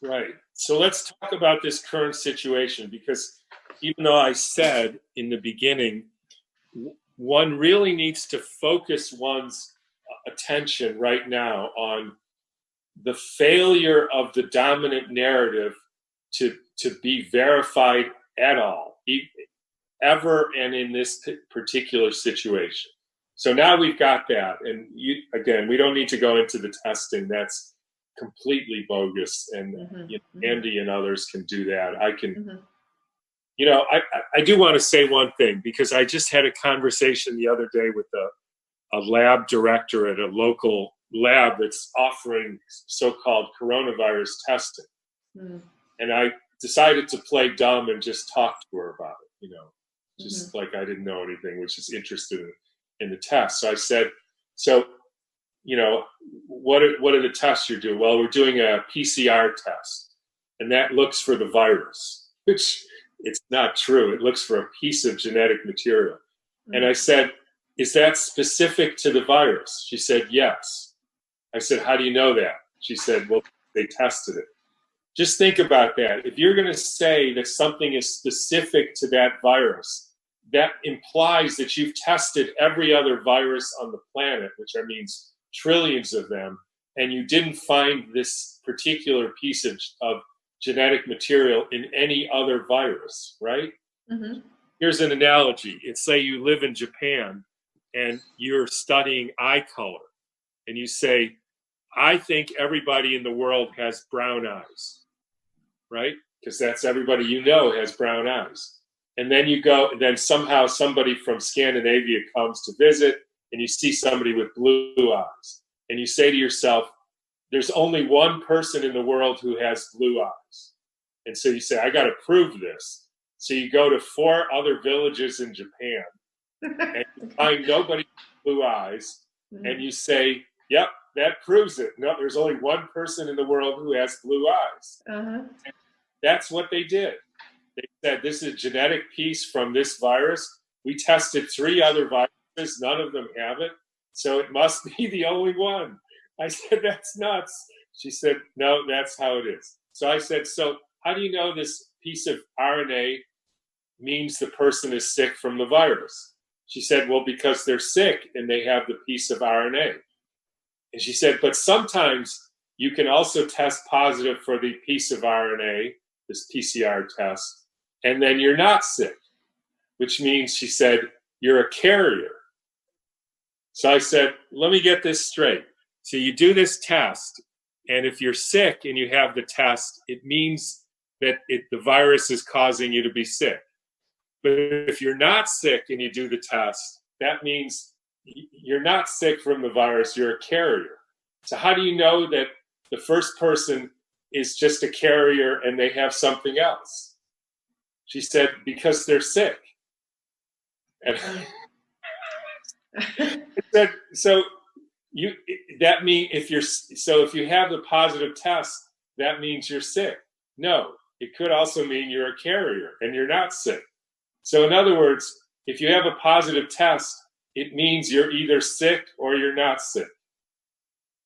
Right. So let's talk about this current situation, because even though I said in the beginning, one really needs to focus one's attention right now on the failure of the dominant narrative to be verified at all, ever, and in this particular situation. So now we've got that, and again, we don't need to go into the testing. That's completely bogus, and Andy and others can do that. I can, I do want to say one thing, because I just had a conversation the other day with a lab director at a local lab that's offering so-called coronavirus testing. And I decided to play dumb and just talk to her about it, just like I didn't know anything, which is interested in the test. So I said, what are the tests you're doing? Well, we're doing a PCR test, and that looks for the virus, which it's not true. It looks for a piece of genetic material. And I said, is that specific to the virus? She said, yes. I said, how do you know that? She said, well, they tested it. Just think about that. If you're going to say that something is specific to that virus, that implies that you've tested every other virus on the planet, which means trillions of them, and you didn't find this particular piece of genetic material in any other virus, right? Here's an analogy. It's say you live in Japan and you're studying eye color, and you say, I think everybody in the world has brown eyes, right? Because that's everybody has brown eyes. And then you go, and then somehow somebody from Scandinavia comes to visit, and you see somebody with blue eyes. And you say to yourself, there's only one person in the world who has blue eyes. And so you say, I got to prove this. So you go to 4 other villages in Japan, and you find nobody with blue eyes, and you say, yep, that proves it. No, there's only one person in the world who has blue eyes. That's what they did. They said, this is a genetic piece from this virus. We tested 3 other viruses. None of them have it. So it must be the only one. I said, that's nuts. She said, no, that's how it is. So I said, so how do you know this piece of RNA means the person is sick from the virus? She said, well, because they're sick and they have the piece of RNA. And she said, but sometimes you can also test positive for the piece of RNA, this PCR test, and then you're not sick, which means, she said, you're a carrier. So I said, let me get this straight. So you do this test, and if you're sick and you have the test, it means that the virus is causing you to be sick. But if you're not sick and you do the test, that means you're not sick from the virus, you're a carrier. So how do you know that the first person is just a carrier and they have something else? She said, because they're sick. And I said, so if you have the positive test, that means you're sick. No, it could also mean you're a carrier and you're not sick. So in other words, if you have a positive test, it means you're either sick or you're not sick,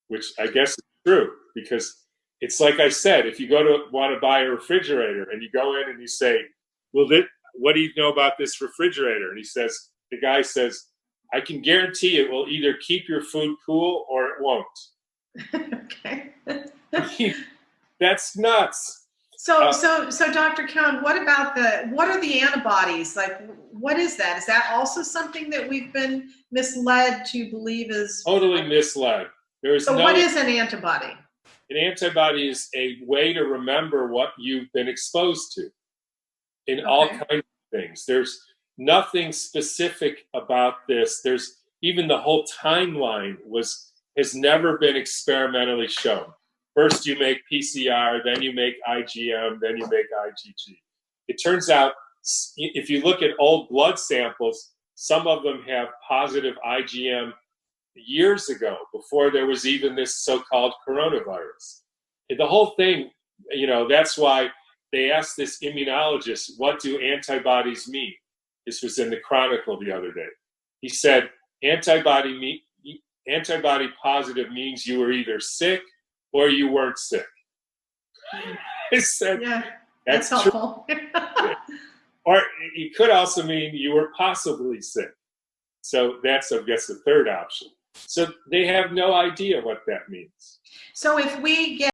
which I guess is true, because it's like I said, if you want to buy a refrigerator and you go in and you say, well, what do you know about this refrigerator? And the guy says, I can guarantee it will either keep your food cool or it won't. Okay. That's nuts. So Dr. Cowan, what are the antibodies? Like, what is that? Is that also something that we've been misled to believe is? Totally misled. What is an antibody? An antibody is a way to remember what you've been exposed to in all kinds of things. There's nothing specific about this. There's even the whole timeline has never been experimentally shown. First you make PCR, then you make IgM, then you make IgG. It turns out, if you look at old blood samples, some of them have positive IgM years ago, before there was even this so-called coronavirus. The whole thing, that's why they asked this immunologist, what do antibodies mean? This was in the Chronicle the other day. He said, antibody positive means you were either sick or you weren't sick. I said, Yeah, that's true. helpful. Or it could also mean you were possibly sick. So that's, I guess, the third option. So they have no idea what that means. So if we get